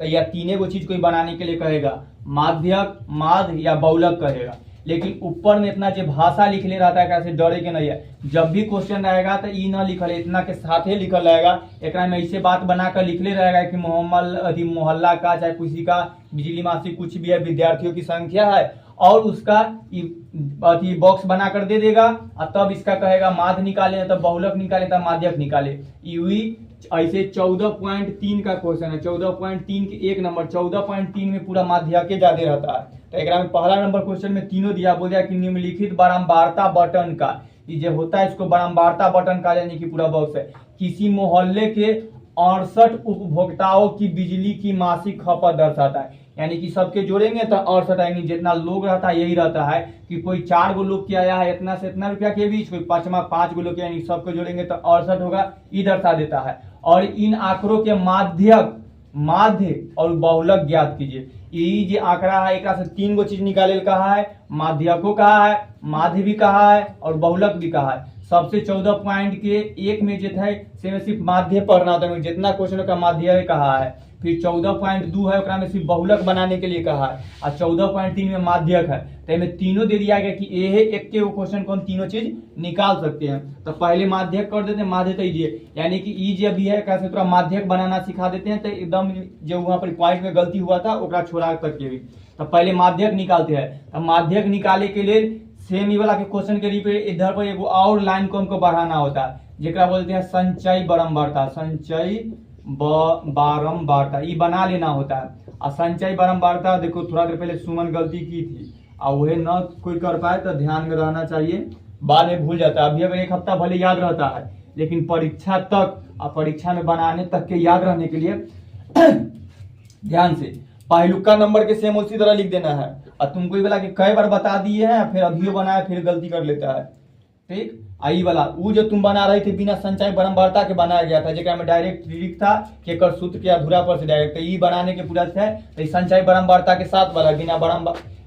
तो यह तीनों को चीज कोई बनाने के लिए कहेगा, माध्यक, माध्य या बहुलक कहेगा। लेकिन ऊपर में इतना जो भाषा लिखले रहता है कैसे डरे के नहीं है। जब भी क्वेश्चन रहेगा तो ई न लिखल है, इतना के साथ ही लिखल रहेगा। एक में ऐसे बात बनाकर लिखले रहेगा कि मोहम्मद मोहल्ला का चाहे किसी का बिजली मासिक कुछ भी है, विद्यार्थियों की संख्या है, और उसका बॉक्स बनाकर दे देगा। और तब इसका कहेगा माध्य निकाले, तब बहुलक निकाले, तब माध्यक निकाले। ऐसे 14.3 का क्वेश्चन है, 14.3 के एक नंबर 14.3 में पूरा माध्यक के ज्यादा रहता है। तो एक में पहला नंबर क्वेश्चन में तीनों दिया, बोल दिया कि निम्नलिखित बारंबारता बटन का, ये जो होता है इसको बारंबारता बटन का यानी कि पूरा बॉक्स है, किसी मोहल्ले के 68 उपभोक्ताओं की बिजली की मासिक खपत दर्शाता है। यानी कि सबके जोड़ेंगे तो 68 आएंगे, जितना लोग रहता है यही रहता है कि कोई 4 गो लोग के आया है इतना से इतना रुपया के बीच, कोई 5 गो लोग के, यानी सबको जोड़ेंगे तो 68 होगा, ये दर्शा देता है। और इन आंकड़ों के माध्यक, माध्य और बहुलक ज्ञात कीजिए। ये जो आंकड़ा है एक से 3 गो चीज निकाले कहा है, माध्यको कहा है, माध्य भी कहा है और बहुलक भी कहा है। सबसे 14 पॉइंट के एक में जो है सिर्फ माध्य पढ़ना होता है, जितना क्वेश्चन का माध्य कहा है। फिर 14.2 है उसमें सिर्फ बहुलक बनाने के लिए कहा है, और 14.3 में माध्यक है। तो में तीनों दे दिया गया कि ये एक के क्वेश्चन को हम तीनों चीज निकाल सकते हैं। तो पहले माध्यक कर देते हैं, माध्य दीजिए, यानी कि ई जो भी है कैसे थोड़ा माध्यक बनाना सिखा देते हैं। तो एकदम जो वहाँ पर पॉइंट में गलती हुआ था ओकरा छोड़ा तक के भी। तो पहले माध्यक निकालते हैं। तो माध्यक निकाले के लिए सेम ही वाला के क्वेश्चन के लिए इधर पर एक और लाइन को हमको बढ़ाना होता है, जेकरा बोलते हैं संचय बारंबारता। संचय बारंबारता ये बना लेना होता है। और संचय बारंबारता देखो थोड़ा देर पहले सुमन गलती की थी, और वह न कोई कर पाए तो ध्यान में रहना चाहिए, बाद में भूल जाता है। अभी अगर एक हफ्ता भले याद रहता है, लेकिन परीक्षा तक और परीक्षा में बनाने तक के याद रहने के लिए ध्यान से पहलुका नंबर के सेम उसी तरह लिख देना है। और तुमको ये वाला कि कई बार बता दिए हैं, फिर अभी बनाया फिर गलती कर लेता है। ठीक, आई वाला वो जो तुम बना रहे थे बिना संचय बारंबारता के बनाया गया था, जेकरा में डायरेक्ट लिख था कि एक सूत्र के अधूरा पर से डायरेक्ट ई बनाने के पूरा है। तो संचय बारंबारता के साथ वाला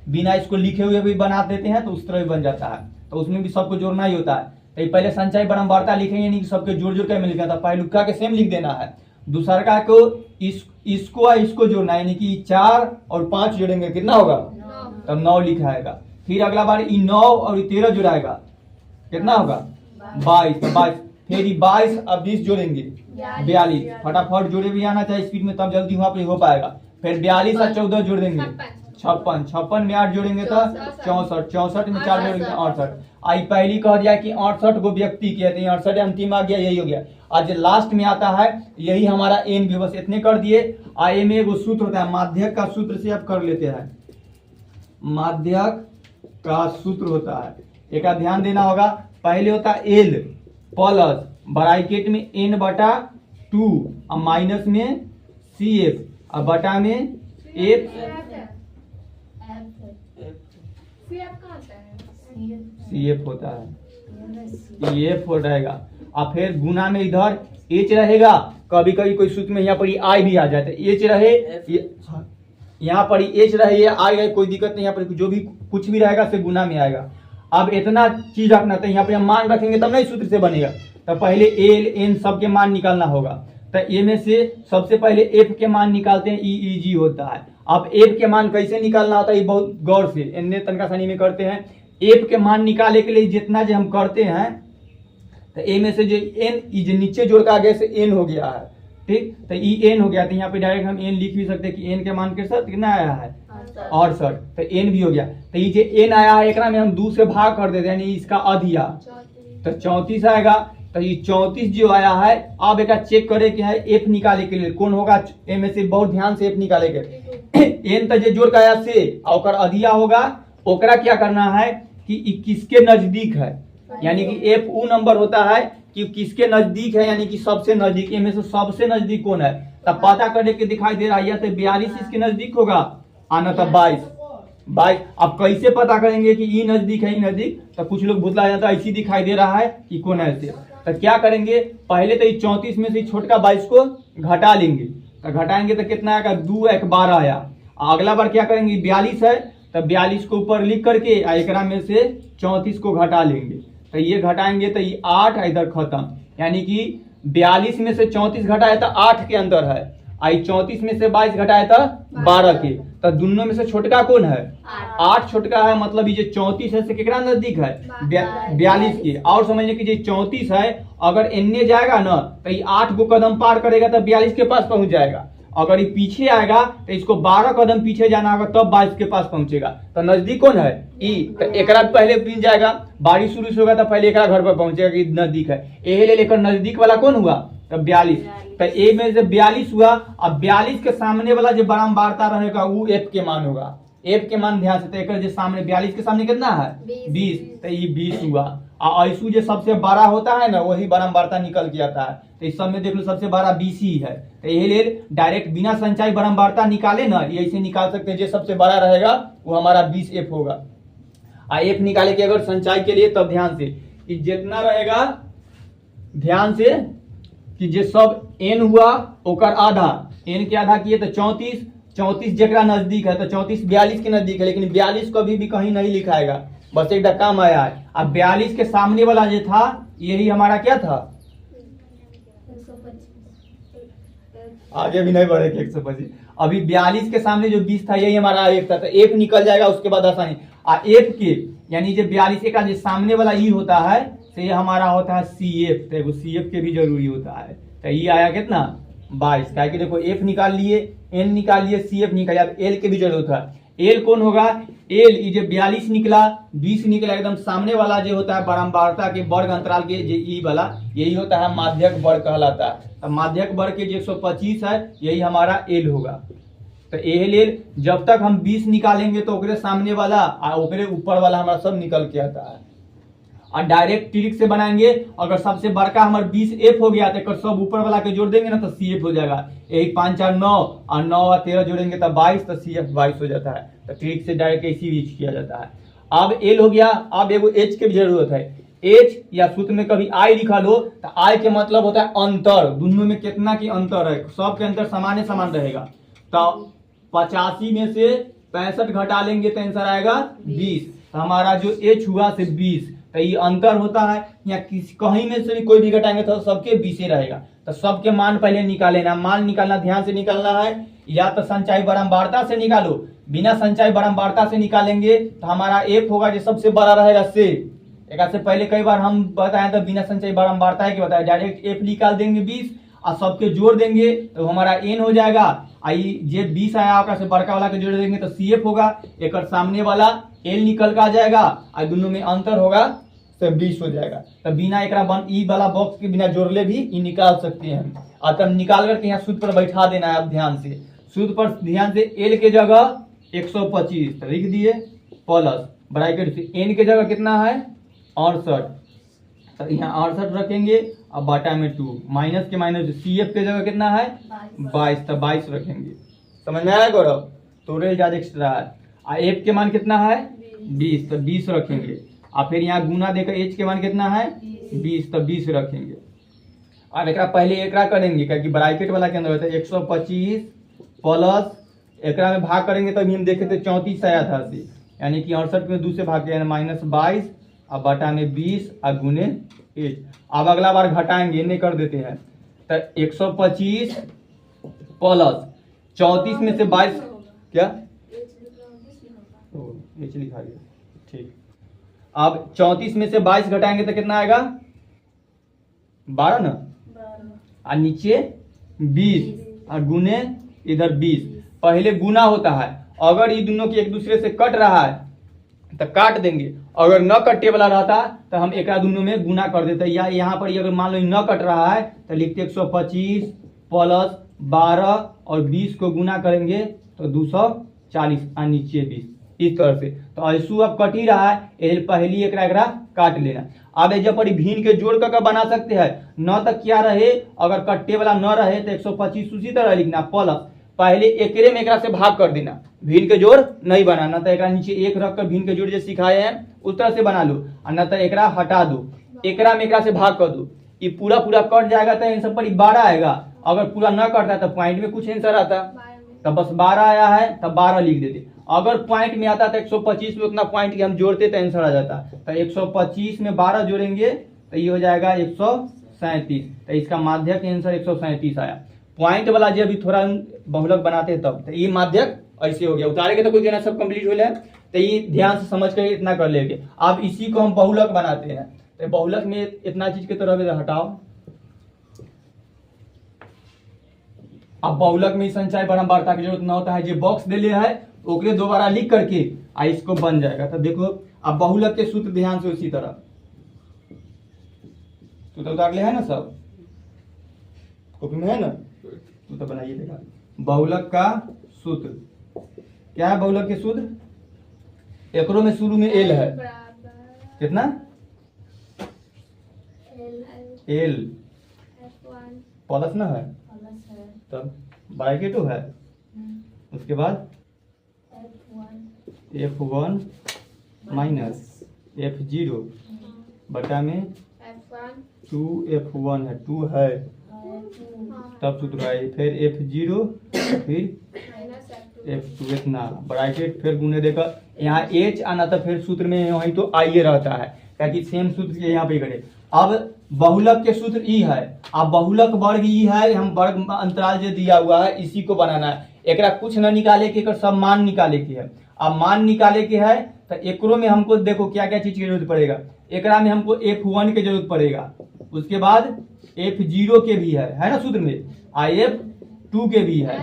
बिना इसको लिखे हुए भी बना देते हैं तो उस तरह भी बन जाता है। तो उसमें भी सबको जोड़ना ही होता है। तो पहले संचय बारंबारता लिखेंगे, यानी कि सबके जोड़ जोड़ के में लिखना था। पहलुका के सेम लिख देना है, दूसरा को इसको जोड़ना है, यानी कि 4 और 5 जोड़ेंगे कितना होगा, तब 9 लिखाएगा। फिर अगला बार 9 और 13 जोड़ाएगा, कितना होगा 22। तो 22 फिर 22 अब 20 जोड़ेंगे 42। फटाफट जोड़े भी आना चाहिए स्पीड में, तब जल्दी वहां पर हो पाएगा। फिर 42 और 14 जोड़ देंगे 56। 56 में 8 जोड़ेंगे तो 64। 64 में 4 जोड़ेंगे 68। आई पहली कह दिया कि 68 को व्यक्ति किया, 68 अंतिम आ गया, यही हो गया। आज लास्ट में आता है यही हमारा एन भी, बस इतने कर दिए। आई में एगो सूत्र होता है माध्यक का सूत्र से आप कर लेते हैं, माध्यक का सूत्र होता है, एक ध्यान देना होगा। पहले होता है एल प्लस ब्रैकेट में n बटा 2 और माइनस में सी एफ और बटा में एफ, सी एफ होता है, एफ हो जाएगा। और फिर गुना में इधर एच रहेगा, कभी कभी कोई सूत्र में यहाँ पर आई भी आ जाता है, एच रहे यहाँ पर एच रहे ये आई रहे, कोई दिक्कत नहीं, यहाँ पर जो भी कुछ भी रहेगा से गुना में आएगा। अब इतना चीज रखना था, यहाँ पे हम मान रखेंगे तब नहीं सूत्र से बनेगा। तो पहले एल एन सब के मान निकालना होगा। तो ए में से सबसे पहले एफ के मान निकालते हैं, ई जी होता है। अब एफ के मान कैसे निकालना होता है ये बहुत गौर से एन तनका सनी में करते हैं। एफ के मान निकालने के लिए जितना जो हम करते हैं, तो ए में से जो एन जो नीचे जोड़ का आगे से एन हो गया है, ठीक, तो ई एन हो गया। तो यहाँ पे डायरेक्ट हम एन लिख भी सकते हैं कि एन के मान के साथ कितना आया है 68, तो एन भी हो गया। तो ये जो एन आया है एक में हम 2 से भाग कर देते हैं, यानी इसका अधिया तो 34 आएगा। तो ये 34 जो आया है, अब एक चेक करे कि है एफ निकाले के लिए कौन होगा, ए में से बहुत ध्यान से एफ निकाले के एन तो जो जोड़ का आया से और अधिया होगा, ओकरा क्या करना है कि किसके नजदीक है, यानी कि एफ वो नंबर होता है कि किसके नजदीक है, यानी कि सबसे नजदीक। इनमें से सबसे नजदीक कौन है, तब पता करने के दिखाई दे रहा है, या तो 42 इसके नजदीक होगा आना, तब 22। अब कैसे पता करेंगे कि ये नजदीक है, ये नजदीक, तो कुछ लोग भूतला जाता है, ऐसी दिखाई दे रहा है कि कौन है ऐसे। तो क्या करेंगे, पहले तो 34 में से छोटका 22 को घटा लेंगे। तो घटाएंगे तो कितना आएगा, 2 1 12 आया। अगला बार क्या करेंगे, 42 है तो 42 को ऊपर लिख करके एक में से 34 को घटा लेंगे। तो ये घटाएंगे तो ये 8 इधर खत्म, यानी कि 42 में से 34 घटा है तो 8 के अंदर है। आई 34 में से 22 घटाए तो 12 के, तो दोनों में से छोटका कौन है? 8 छोटका है, मतलब ये 34 है से केकरा नजदीक है? 42 के। और समझने की 34 है, अगर एन्ने जाएगा ना तो ये 8 को कदम पार करेगा तो 42 के पास पहुंच जाएगा। अगर ये पीछे आएगा तो इसको 12 कदम पीछे जाना होगा तब 22 के पास पहुंचेगा। तो नजदीक कौन है? ई। तो एकरा पहले बीन जाएगा, बारिश शुरू होगा तो पहले एकरा घर पर पहुंचेगा कि नजदीक है। यही ले लेकर नजदीक वाला कौन हुआ? तो 42। तो ए में से 42 हुआ। अब 42 के सामने वाला जो बारंबारता रहेगा वो एफ के मान होगा। एफ के मान ध्यान से जो सामने 42 के सामने कितना है? 20। तो ये 20 हुआ। और ऐसू जो सबसे बड़ा होता है ना वही बारंबारता निकल के आता है। तो इस सब में देख लो सबसे बड़ा 20 ही है। तो यही ले डायरेक्ट बिना संचय बारंबारता निकाले ना ये ऐसे निकाल सकते हैं, जो सबसे बड़ा रहेगा वो हमारा 20 एफ होगा। एफ निकाले के अगर संचय के लिए तब ध्यान से कि जितना रहेगा, ध्यान से कि जे सब एन हुआ ओकर आधा, एन के आधा किए तो 34। 34 जकरा नजदीक है तो 34 42 के नजदीक है, लेकिन 42 कभी भी कहीं नहीं लिखाएगा, बस एक कम आया है। अब 42 के सामने वाला जो था यही हमारा क्या था? आगे भी नहीं बढ़े 125। अभी 42 के सामने जो 20 था यही हमारा एफ था, तो एफ निकल जाएगा उसके बाद आसानी। एफ के यानी जो 42 का जो सामने वाला ई होता है तो ये हमारा होता है सी एफ। तो सी एफ के भी जरूरी होता है। तो ये आया कितना? 22। क्या कि देखो एफ निकाल लिए, एन निकाल लिए, सी एफ निकाल लिया, एल के भी जरूरत है। एल कौन होगा? एल ये जो 42 निकला, 20 निकला, एकदम सामने वाला जो होता है बारंबारता के वर्ग अंतराल के जो ई वाला यही होता है माध्यक वर्ग कहलाता है। तो माध्यक वर्ग के जो 125 है यही हमारा एल होगा। तो एल जब तक हम 20 निकालेंगे तो ओकरे सामने वाला और ओकरे ऊपर वाला हमारा सब निकल के आता है। और डायरेक्ट ट्रिक से बनाएंगे, अगर सबसे बड़का हमारा 20 एफ हो गया तो सब ऊपर वाला के जोड़ देंगे ना तो सी एफ हो जाएगा। 1 5 4 9 और 9 और 13 जोड़ेंगे तो 22, तो सी एफ 22 हो जाता है। तो ट्रिक से डायरेक्ट इसी बीच किया जाता है। अब एल हो गया। अब एगो एच की भी जरूरत है। एच या सूत्र में कभी आई लिखा लो तो आई के मतलब होता है अंतर, दोनों में कितना की अंतर है, सबके अंतर समान समान रहेगा। तो 85 में से 65 घटा लेंगे तो आंसर आएगा 20। तो हमारा जो एच हुआ से 20, तो ये अंतर होता है। या कहीं में से भी कोई भी घटाएंगे तो सबके 20 रहेगा। तो सबके मान पहले निकाले ना, मान निकालना ध्यान से निकालना है। या तो संचय बारंबारता से निकालो, बिना संचय बारंबारता से निकालेंगे तो हमारा एफ होगा जो सबसे बड़ा रहेगा से। एक से पहले कई बार हम बताए तो बिना संचय बारंबारता के बताया, डायरेक्ट एफ निकाल देंगे 20 और सबके जोड़ देंगे तो हमारा एन हो जाएगा। आई जे 20 आया से बड़का वाला के जोड़ देंगे तो सी एफ होगा। एक सामने वाला एल निकल का आ जाएगा और दोनों में अंतर होगा तो 20 हो जाएगा। तो बिना एक ई वाला बॉक्स के बिना जोड़ले भी ई निकाल सकते हैं। और तब निकाल करके यहाँ सूत्र पर बैठा देना है। अब ध्यान से सूत्र पर ध्यान से, एल के जगह 125 लिख दिए प्लस ब्रैकेट से एन के जगह कितना है 68, तो यहाँ 68 रखेंगे और बाटा में 2 माइनस के माइनस सी एफ के जगह कितना है 22, तो 22 रखेंगे। समझ में आया गौरव? तो ज्यादा एक्स्ट्रा है। और एफ के मान कितना है 20, तो 20 रखेंगे। और फिर यहाँ गुना देकर एच के मान कितना है 20, तो 20 रखेंगे। अब एक पहले एकरा करेंगे क्योंकि ब्रैकेट वाला के अंदर होता है 125 प्लस एकरा में भाग करेंगे तभी हम देखे थे 34 आया था, यानी कि 68 में 2 से भाग किया माइनस 22 और बटा में 20 और गुने 8। अब अगला बार घटाएंगे, नहीं कर देते हैं। तो 125 प्लस 34 में से 22 क्या एच लिखा गया, ठीक। अब 34 में से 22 घटाएंगे तो कितना आएगा 12 ना, और नीचे 20 और गुने इधर 20। पहले गुना होता है, अगर ये दोनों की एक दूसरे से कट रहा है तो काट देंगे, अगर न कटने वाला रहता तो हम एक दोनों में गुना कर देते। या यहाँ पर अगर मान लो न कट रहा है तो लिखते 125 प्लस 12 और 20 को गुना करेंगे तो 240 और नीचे 20, इस तरह से। तो ऐसू अब कट ही रहा है, पहली एक काट लेना। अब जब पर भीन के जोड़ कर बना सकते हैं, न तक क्या रहे, अगर कट्टे वाला न रहे तो 125 उसी तरह लिखना प्लस पहले एकरे में एकरा से भाग कर देना, भीन के जोड़ नहीं बनाना। तो एकरा नीचे एक रख कर भीन के जोड़ जो सिखाए हैं उस तरह से बना लो, और न तो एकरा हटा दो, एकरा में एकरा से भाग कर दो। ये पूरा पूरा कट जाएगा तो इन सब पर 12 आएगा। अगर पूरा न कटता तो पॉइंट में कुछ आंसर आता, तो बस 12 आया है तब 12 लिख देते। अगर पॉइंट में आता तो 125 में उतना पॉइंट की हम जोड़ते तो आंसर आ जाता। तो 125 में 12 जोड़ेंगे तो ये हो जाएगा 137। तो इसका माध्यक आंसर 137 आया। पॉइंट वाला जो अभी थोड़ा बहुलक बनाते हैं तब, तो ये माध्यक ऐसे हो गया। उतारे के तो कुछ देना, सब कंप्लीट हो जाए, तो ये ध्यान से समझ कर इतना कर लेंगे। अब इसी को हम बहुलक बनाते हैं, तो बहुलक में इतना चीज के तरह हटाओ। अब बहुलक में संचय बारंबारता की जरूरत न होता है, जो बॉक्स दे लिया है ओकरे दोबारा लिख करके इसको बन जाएगा। तो देखो अब बहुलक के सूत्र ध्यान से उसी तरह तो उतार ले है ना, सब कॉपी में है ना, तो बनाइए देखा। बहुलक का सूत्र क्या है? बहुलक के सूत्र एकरो में शुरू में एल है, कितना एल प्लस ना है, तब ब्रैकेटो है, उसके बाद F1 माइनस F0 बटा में 2F1 है, 2 है, तब सूत्र है, फिर F0 फिर F2 इतना ब्रैकेट, फिर गुने देकर यहाँ H आना था, फिर सूत्र में वही तो आइए रहता है, ताकि सेम सूत्र के यहाँ पे करे। अब बहुलक के सूत्र ई है, अब बहुलक वर्ग ई है, हम वर्ग अंतराल जो दिया हुआ है इसी को बनाना है। एकरा कुछ न निकाले के, सब मान निकाले के है। अब मान निकाले के है तो एकरो में हमको देखो क्या क्या चीज की जरूरत पड़ेगा। एकरा में हमको F1 की जरूरत पड़ेगा, उसके बाद F0 के भी है ना सूत्र में, F2 के भी है,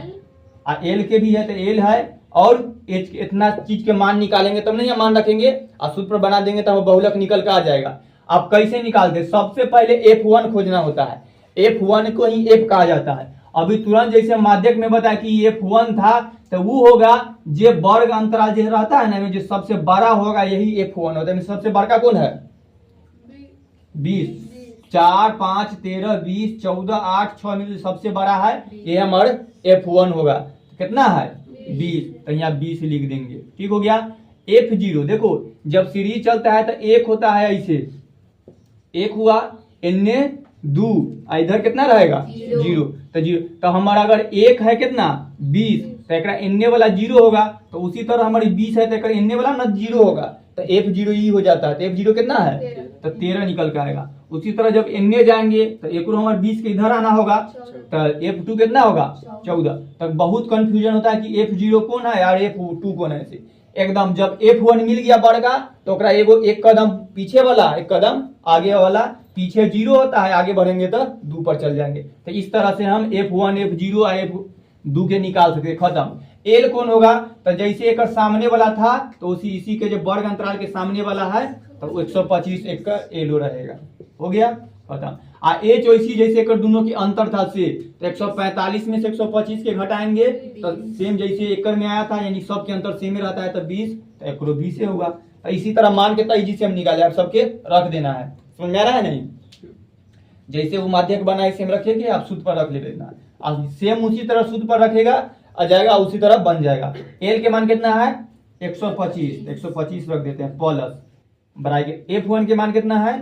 L के भी है, तो L है, और H के इतना चीज के मान निकालेंगे तब नहीं, हम मान रखेंगे और सूत्र पर बना देंगे तब बहुलक निकल कर आ जाएगा। अब कैसे निकालते? सबसे पहले F1 खोजना होता है, F1 को ही F कहा जाता है। अभी तुरंत जैसे माध्यक में बताया कि F1 था, तो वो होगा जो वर्ग अंतराल जो रहता है ना, जो सबसे बड़ा होगा यही F1 होता है। सबसे बड़का कौन है? 20, 4, 5, 13, 20, 14, 8, 6 में सबसे बड़ा है ये हमारा F1 होगा। कितना है? 20, तो यहाँ 20 लिख देंगे, ठीक हो गया। F0 देखो जब सीरीज चलता है तो एक होता है ऐसे, एक हुआ इन्ने 2, इधर कितना रहेगा? 0, तो 0, तो हमारा अगर एक है कितना 20, तो एक इन्ने वाला 0 होगा, तो उसी तरह हमारी 20 है तो एक इन्ने वाला ना 0 होगा, तो F0 ही हो जाता है। तो F0 कितना है? तो 13 निकल के आएगा। उसी तरह जब इन्ने जाएंगे तो एक हमारे 20 के इधर आना होगा, तो F2 कितना होगा? 14। तब बहुत कंफ्यूजन होता है कि F0 कौन है और F2 कौन है। ऐसे एकदम जब F1 मिल गया बड़का, तो ओकरा एगो एक कदम पीछे वाला, एक कदम आगे वाला, पीछे 0 होता है, आगे बढ़ेंगे तो 2 पर चल जाएंगे। तो इस तरह से हम F1, F0 और F2 के निकाल सकते। खत्म। एल कौन होगा? तो जैसे एक सामने वाला था तो इसी के जो वर्ग अंतराल के सामने वाला है तो 125 एक का एलो रहेगा। हो गया खत्म। एच वैसी जैसे एक दोनों की अंतर था से, तो 145 में से 125 के घटाएंगे तो सेम जैसे एकड़ में आया था, यानी सबके अंतर सेम रहता है, तो 20, तो एकरो 20 से होगा। तो इसी तरह मान के तेजी से हम निकाले, आप सबके रख देना है। समझ में आ रहा है नहीं? जैसे वो माध्यक बना है सेम रखेंगे, आप सूत्र पर रख ले देना, आप सेम उसी तरह सूत्र पर रखेगा आ जाएगा, उसी तरह बन जाएगा। एल के मान कितना है? 125, 125 रख देते हैं प्लस ब्रैकेट। F1 के मान कितना है?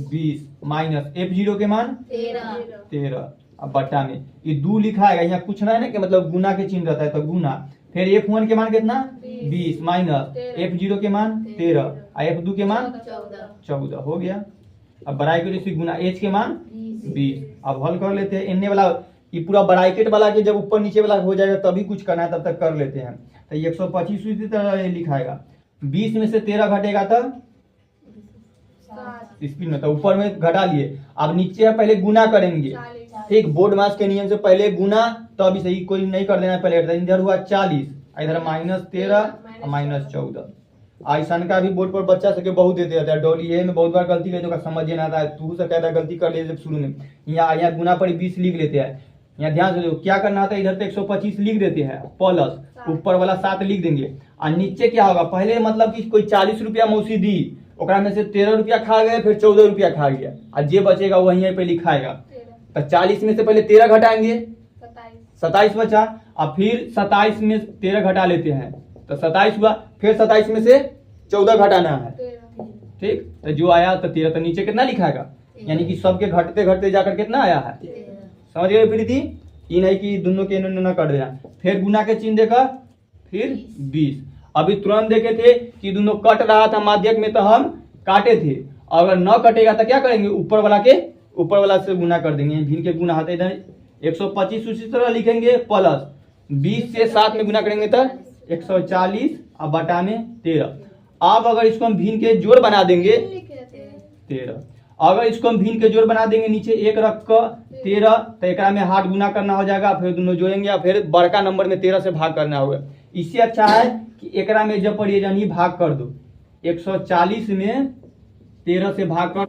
20 माइनस F0 के मान 13। अब बट्टा में ये 2 लिखा है, यहाँ पूछना है ना कि मतलब गुना के चिन्ह रहता है, तो गुना। फिर F1 के मान कितना? 20 माइनस F0 के मान 13 और F2 के मान 14। हो गया। अब ब्रैकेट से गुना, H के मान 20। अब हल कर लेते हैं। इन्ने वाला ये पूरा ब्रैकेट वाला के जब ऊपर नीचे वाला हो जाएगा तभी कुछ करना है, तब तक कर लेते हैं। तो 125 इसी तरह लिखाएगा, 20 में से 13 घटेगा तब स्पीड में, तो ऊपर में घटा लिए। अब नीचे पहले गुना करेंगे, ठीक, बोर्ड मास के नियम से पहले गुना, तो अभी सही कोई नहीं कर देना पहले। इधर हुआ 40, इधर -13 और -14। ऐसा का भी बोर्ड पर बच्चा सके बहुत देते रहता है, डॉली है में बहुत बार गलती करते हैं, समझ नहीं आता है, तू से कहता है गलती कर ले शुरू में। यहाँ गुना पर 20 लिख लेते हैं। यहाँ ध्यान से क्या करना होता है, इधर तो 125 लिख देते हैं प्लस ऊपर वाला 7 लिख देंगे, और नीचे क्या होगा, पहले मतलब कि कोई 40 रुपया मौसी दी, ओकरा में से 13 रुपया खा गए, फिर 14 रुपया खा गया, और जे बचेगा वहीं पे लिखाएगा। तो 40 में से पहले 13 घटाएंगे, 27 बचा, और फिर 27 में 13 घटा लेते हैं, तो 27 हुआ, फिर 27 में से 14 घटाना है, ठीक। तो जो आया तो 13, तो नीचे कितना लिखाएगा, यानी कि सबके घटते घटते जाकर कितना आया है, समझ गए प्रीति? ये नहीं कि दोनों के न कर देना। फिर गुना के चिन्ह देकर फिर 20। अभी तुरंत देखे थे कि दोनों कट रहा था माध्यक में, तो हम काटे थे। अगर न कटेगा तो क्या करेंगे, ऊपर वाला से गुना कर देंगे। भिन्न के गुना होता है, इधर 125 उसी तरह लिखेंगे प्लस 20 से 7 में गुना करेंगे तो 140 और बटा में 13। अब अगर इसको हम भिन्न के जोड़ बना देंगे 13, अगर इसको हम भिन्न के जोड़ बना देंगे नीचे 1 रख कर 13 तो एक में हाथ गुना करना हो जाएगा, फिर दोनों जोड़ेंगे और फिर बड़का नंबर में 13 से भाग करना होगा। इससे अच्छा है कि एक में जब पढ़िए जानी भाग कर दो, 140 में 13 से भाग कर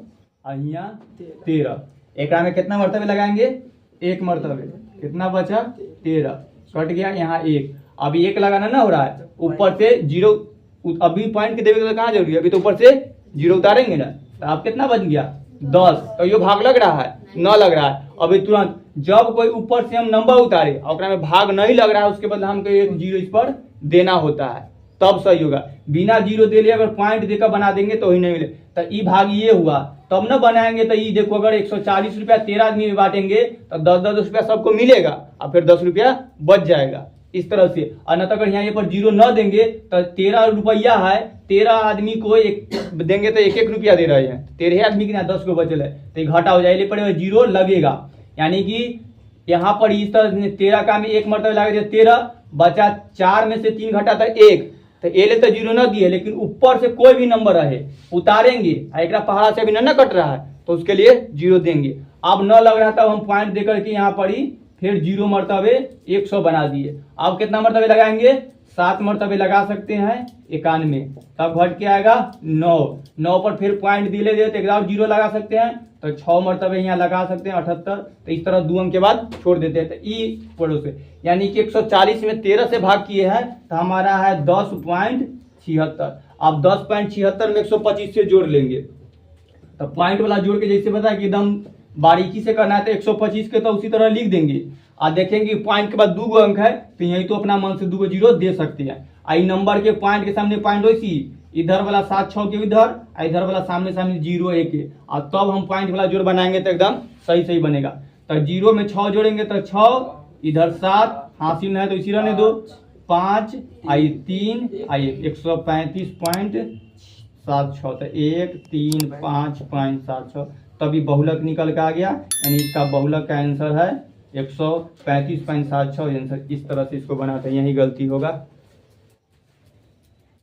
यहाँ 13, एक में कितना मरतबे लगाएंगे, 1 मरतबे, कितना बचा 13, कट गया यहाँ 1। अभी 1 लगाना ना हो रहा है, ऊपर से 0 अभी पॉइंट के देवे तो कहाँ जरूरी है, अभी तो ऊपर से 0 उतारेंगे ना, तो आप कितना बच गया 10। तो ये भाग लग रहा है, न लग रहा है। अभी तुरंत जब कोई ऊपर से हम नंबर उतारे और में भाग नहीं लग रहा है, उसके बदले हमको 1 0 इस पर देना होता है, तब सही होगा। बिना 0 दे लिए अगर पॉइंट देकर बना देंगे तो ही नहीं मिले। तो ई भाग ये हुआ, तब न बनाएंगे। तो ये देखो अगर 140 रुपया 13 आदमी में बांटेंगे तो 10-10 रुपया सबको मिलेगा और फिर 10 रुपया बच जाएगा इस तरह से। और न तो अगर यहाँ पर 0 न देंगे तो 13 रुपया है, 13 आदमी को एक देंगे तो 1-1 रुपया दे रहे हैं, 13 आदमी के ना 10 को बचल है, तो घाटा हो जाए पड़ेगा, 0 लगेगा। यानी कि यहाँ पर इस तरह 13 का में 1 मरतबा लगे 13 बचा, 4 में से 3 घटा था 1, तो ए ले तो 0 न दिए, लेकिन ऊपर से कोई भी नंबर रहे उतारेंगे, एक पहाड़ा से अभी न कट रहा है तो उसके लिए 0 देंगे। अब न लग रहा था हम पॉइंट दे करके यहाँ पर ही फिर 0 मरतबे 100 बना दिए। अब कितना मरतबे लगाएंगे, 7 मरतबे लगा सकते हैं 91, तब घट के आएगा 9 पर फिर पॉइंट दिले दे तो एक 0 लगा सकते हैं, तो 6 मरतबे यहाँ लगा सकते हैं 78। तो इस तरह 2 अंक के बाद छोड़ देते हैं। तो ई पड़ो से यानी कि 140 में 13 से भाग किए हैं तो हमारा है 10.76। अब 10.76 में 125 से जोड़ लेंगे, तो पॉइंट वाला जोड़ के जैसे बताया कि एकदम बारीकी से करना है, तो 125 के तो उसी तरह लिख देंगे और देखेंगे पॉइंट के बाद 2 अंक है तो यही तो अपना मन से 2 0 दे सकते हैं। आई नंबर के पॉइंट के सामने पॉइंट वैसी इधर वाला 7-6 के इधर वाला सामने 0-1 के, और तब हम पॉइंट वाला जोड़ बनाएंगे तो एकदम सही बनेगा। तो 0 में 6 जोड़ेंगे तो 6, इधर 7, हासिल है तो इसी रहने दो, 5 आई 3 आई 135.76, तो 1 3 5.76, तभी बहुलक निकल के आ गया। यानी इसका बहुलक का आंसर है 135.76 आंसर। इस तरह से इसको बनाते हैं, यही गलती होगा।